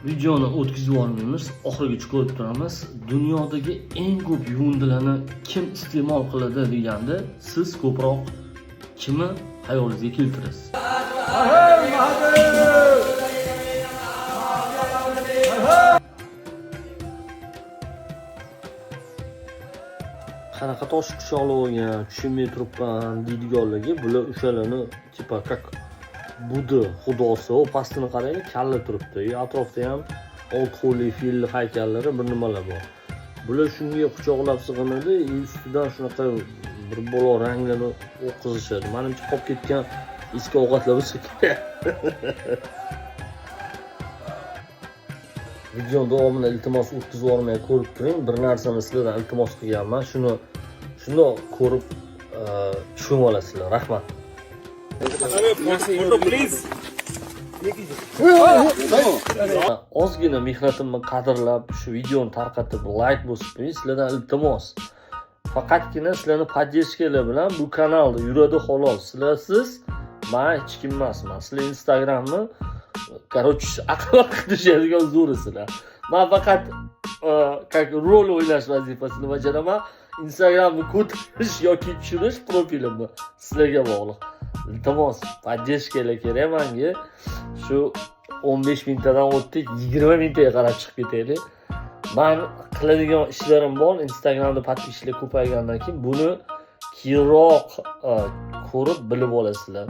Videoni o'tkazib yubormaymiz, oxirigacha ko'rib turamiz. Dunyodagi eng ko'p yuvindilarni kim iste'mol qiladi deganda, siz ko'proq kimni hayolingizga keltirasiz? Qanaqa tosh quchoqlab olgan, tushunmay turibman deydiganlarga bular o'shalarni tipa как Budda xudosi, o pastini qaranglar, kalla turibdi. Atrofda ham old qo'lli fil haykallari bir nimalar bor. Bular shunga quchoqlab sig'inadi, ustidan shunaqa bir bola ranglarni o'qizishadi. Menimcha qolib ketgan eski ovqatlar bo'lsa kerak. Video davomida iltimos o'tkazib yubormay ko'rib turing. Bir narsani sizlardan iltimos qilganman. Shundoq ko'rib tushunib olasizlar. Rahmat. Ozgina mehnatimni qadrlab shu videoni tarqatib like bosib qo'ying. Sizlardan iltimos. Faqatgina sizlarni podдержкалар bilan bu kanalda yuradi xolos. Sizlarsiz men hech kim emasman. Sizlar Instagramni aql qilishadigan zo'risizlar. Men faqat как rol o'ynash vazifasini bajaraman. Instagramni ko'tarish yoki tushirish profilimni sizlarga bog'liq. Iltimos, podдержкалар kerak menga. Shu 15 mingtadan o'tdik, 20 mingtaga qarab chiqib ketaylik. Men qiladigan ishlarim bor. Instagramda podpисчиlar ko'paygandan keyin buni keyinroq ko'rib bilib olasizlar.